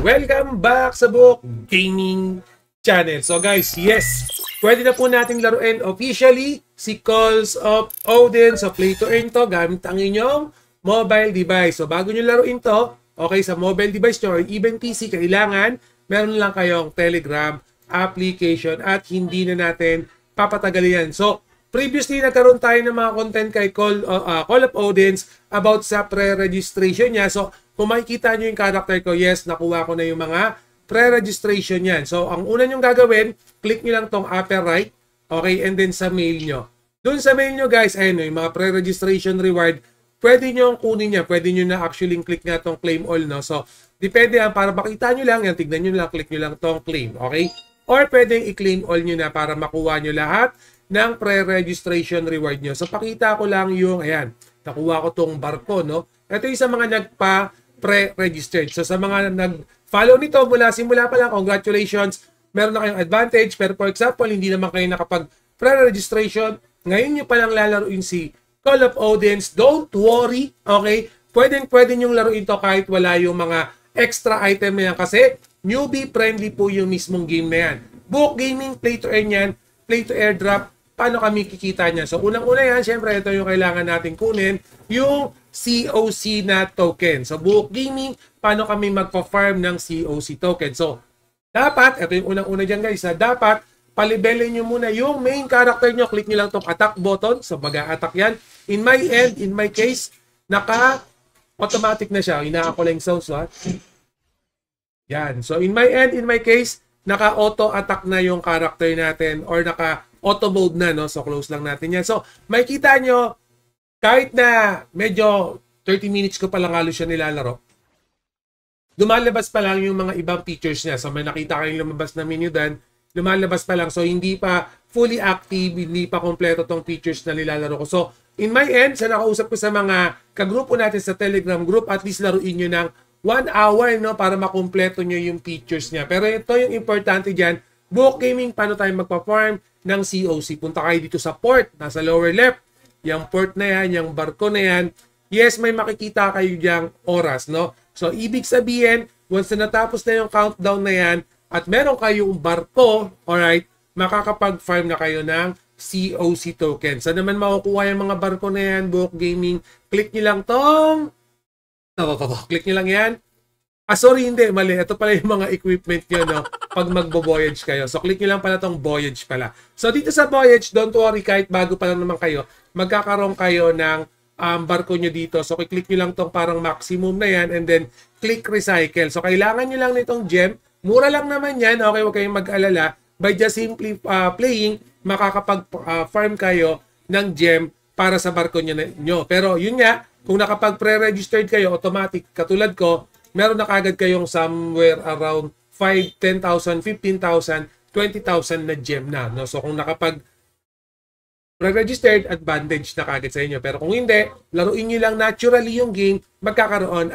Welcome back sa Book Gaming Channel. So guys, yes, pwede na po nating laruin officially si Calls of Odin. So play to earn to gamit ang inyong mobile device. So bago nyo laruin to, okay, sa mobile device nyo or even PC, kailangan meron lang kayong Telegram application at hindi na natin papatagalin yan. So previously, nagkaroon tayo ng mga content kay Call of Odins about sa pre-registration niya. So, kung makikita nyo yung character ko, yes, nakuha ko na yung mga pre-registration yan. So, ang una nyong gagawin, click nyo lang tong upper right, okay, and then sa mail nyo. Doon sa mail nyo, guys, ayun, yung mga pre-registration reward, pwede nyo kunin niya. Pwede nyo na actually click nga tong claim all, no? So, depende yan, para makita nyo lang, yan, tignan nyo lang, click nyo lang tong claim, okay? Or pwedeng i-claim all nyo na para makuha nyo lahat ng pre-registration reward nyo. So, pakita ko lang yung, ayan, nakuha ko tong barko, no? Ito yung sa mga nagpa-pre-registered. So, sa mga nag-follow nito simula pa lang, congratulations, meron na kayong advantage. Pero for example, hindi naman kayo nakapag-pre-registration, ngayon nyo palang lalaruin si Call of Odins. Don't worry, okay? Pwede nyong laruin to kahit wala yung mga extra item na yan kasi newbie-friendly po yung mismong game na yan. Book Gaming, play to earn yan, play to airdrop. Paano kami kikita niya? So, unang-una yan, syempre, ito yung kailangan natin kunin, yung COC na token. So, Book Gaming, paano kami magpa-farm ng COC token? So, dapat, ito yung unang-una dyan guys, dapat, palibelin nyo muna yung main character nyo. Click nyo lang itong attack button. So, mag-a-attack yan. In my end, in my case, naka-automatic na siya. Hinaan ko lang yung sounds, ha? Yan. So, in my end, in my case, naka-auto-attack na yung character natin or naka-auto mode na, no? So, close lang natin yan. So, makikita nyo, kahit na medyo 30 minutes ko pa lang halos siya nilalaro, lumalabas pa lang yung mga ibang features niya. So, may nakita kayong lumabas na menu dan, lumalabas pa lang. So, hindi pa fully active, hindi pa kompleto tong features na nilalaro ko. So, in my end, sa nakausap ko sa mga kagrupo natin sa Telegram group, at least laruin nyo ng 1 hour, no, para makumpleto nyo yung features niya. Pero ito yung importante dyan, Book Gaming, paano tayo magpa-farm ng COC. Punta kayo dito sa port, nasa lower left, yung port na yan, yung barko na yan. Yes, may makikita kayo dyang oras, no? So, ibig sabihin, once na natapos na yung countdown na yan, at meron kayong barko, alright, makakapag-farm na kayo ng COC token. Saan naman makukuha yung mga barko na yan, Book Gaming? Click nyo lang tong click nyo lang yan. Sorry, hindi. Mali. Ito pala yung mga equipment nyo, no? Pag magbo-voyage kayo. So, click nyo lang pala tong voyage pala. So, dito sa voyage, don't worry, kahit bago pa lang naman kayo, magkakaroon kayo ng barko nyo dito. So, click nyo lang tong parang maximum na yan and then click recycle. So, kailangan nyo lang nitong gem. Mura lang naman yan. Okay, huwag kayong mag-alala. By just simply playing, makakapag-farm kayo ng gem para sa barko nyo. Pero, yun nga, kung nakapag-pre-registered kayo, automatic, katulad ko, meron na kagad kayong somewhere around 5, 10,000, 15,000, 20,000 na gem na. No? So kung nakapag pre-registered, advantage na kagad sa inyo. Pero kung hindi, laruin nyo lang naturally yung game, magkakaroon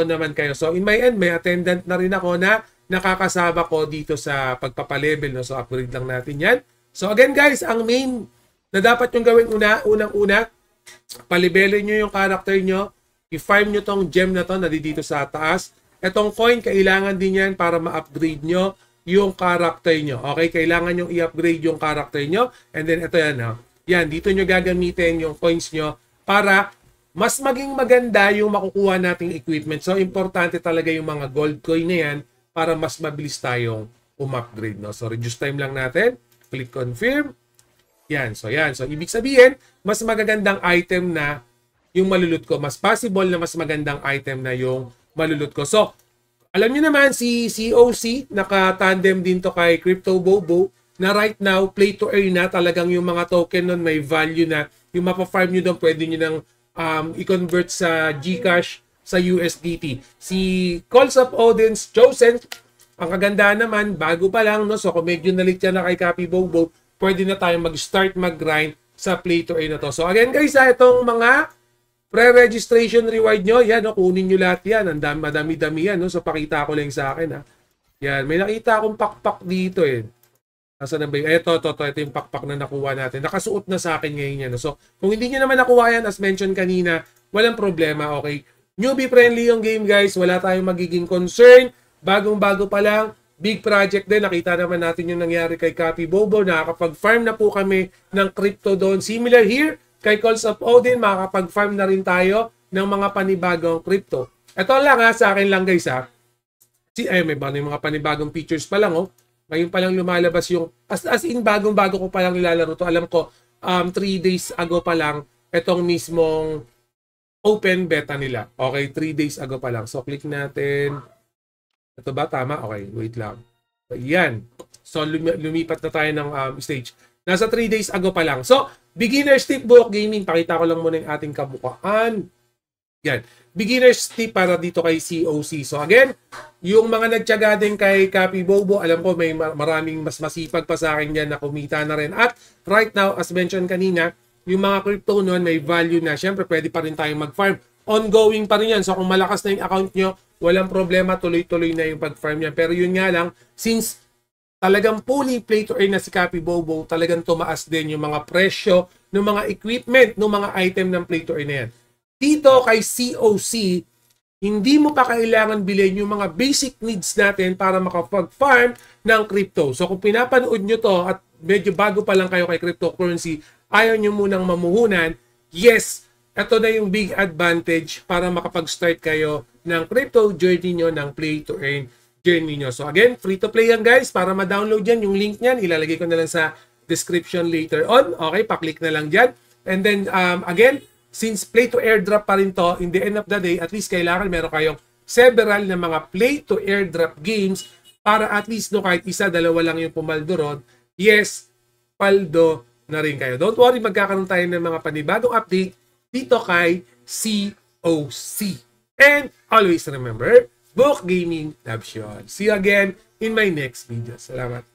naman kayo. So in my end, may attendant na rin ako na nakakasama ko dito sa pagpapalevel. No? So upgrade lang natin yan. So again guys, ang main na dapat yung gawin unang-una, palibelin nyo yung character nyo, i-farm nyo tong gem na to na dito sa taas. Etong coin, kailangan din yan para ma-upgrade nyo yung character nyo. Okay, kailangan nyo i-upgrade yung character nyo. And then ito yan, ha? Yan, dito nyo gagamitin yung coins nyo para mas maging maganda yung makukuha nating equipment. So, importante talaga yung mga gold coin na yan para mas mabilis tayong upgrade, no? So, reduce time lang natin. Click confirm. Yan. So, ibig sabihin, mas magagandang item na yung malulot ko. Mas possible na mas magandang item na yung malulot ko. So, alam niyo naman, si COC, naka-tandem din to kay Crypto Bobo, na right now, play to earn na. Talagang yung mga token nun may value na. Yung mapa-farm nyo doon, pwede nyo nang i-convert sa GCash, sa USDT. Si Calls of Odins Chosen, ang kagandahan naman, bago pa lang, no? So, kung medyo nalit yan na kay Copy Bobo, pwede na tayong mag-start mag-grind sa play to earn na to. So again guys, itong mga pre-registration reward nyo, yan, no, kunin nyo lahat yan. Ang madami-dami yan. No? So pakita ko lang sa akin. Ha? Yan, may nakita akong pakpak dito eh. Nasaan na ba yun? Ito yung pakpak na nakuha natin. Nakasuot na sa akin ngayon yan. No? So kung hindi nyo naman nakuha yan, as mentioned kanina, walang problema, okay? Newbie friendly yung game guys. Wala tayong magiging concern. Bagong-bago pa lang. Big project din. Nakita naman natin yung nangyari kay Copy Bobo. Nakakapag-farm na po kami ng crypto doon. Similar here kay Calls of Odin. Makakapag-farm na rin tayo ng mga panibagong crypto. Ito lang ha, sa akin lang guys ha. May mga panibagong features pa lang oh. Ngayon pa lang lumalabas yung, as in bagong-bago ko pa lang nilalaro to. Alam ko, 3 days ago pa lang, itong mismong open beta nila. Okay, 3 days ago pa lang. So, click natin. Ito ba? Tama? Okay, wait lang. Ayan. So, lumipat na tayo ng stage. Nasa 3 days ago pa lang. So, beginner's tip Buhok Gaming. Pakita ko lang muna yung ating kabukaan. Yan. Beginner's tip para dito kay COC. So again, yung mga nagtiyaga din kay Copy Bobo, alam ko may maraming mas masipag pa sa akin yan na kumita na rin. At right now, as mentioned kanina, yung mga crypto noon may value na. Siyempre, pwede pa rin tayong mag-farm. Ongoing pa rin yan. So kung malakas na yung account nyo, walang problema, tuloy-tuloy na yung pag-farm yan. Pero yun nga lang, since talagang fully play to earn na si Copy Bobo, talagang tumaas din yung mga presyo ng mga equipment, ng mga item ng play to earn na yan. Dito kay COC, hindi mo pa kailangan bilhin yung mga basic needs natin para makapag-farm ng crypto. So kung pinapanood nyo to at medyo bago pa lang kayo kay cryptocurrency, ayaw nyo munang mamuhunan, yes, ito na yung big advantage para makapag-start kayo ng crypto journey nyo, ng play to earn journey nyo. So again, free to play yan guys. Para ma-download yan, yung link nyan, ilalagay ko na lang sa description later on. Okay, paklik na lang dyan. And then again, since play to airdrop pa rin to, in the end of the day, at least kailangan meron kayong several na mga play to airdrop games para at least no kahit isa, dalawa lang yung pumaldo ron, yes, paldo na rin kayo. Don't worry, magkakaroon tayo ng mga panibagong update dito kay COC. And always remember, Buhok Gaming loves you all. See you again in my next video. Salamat.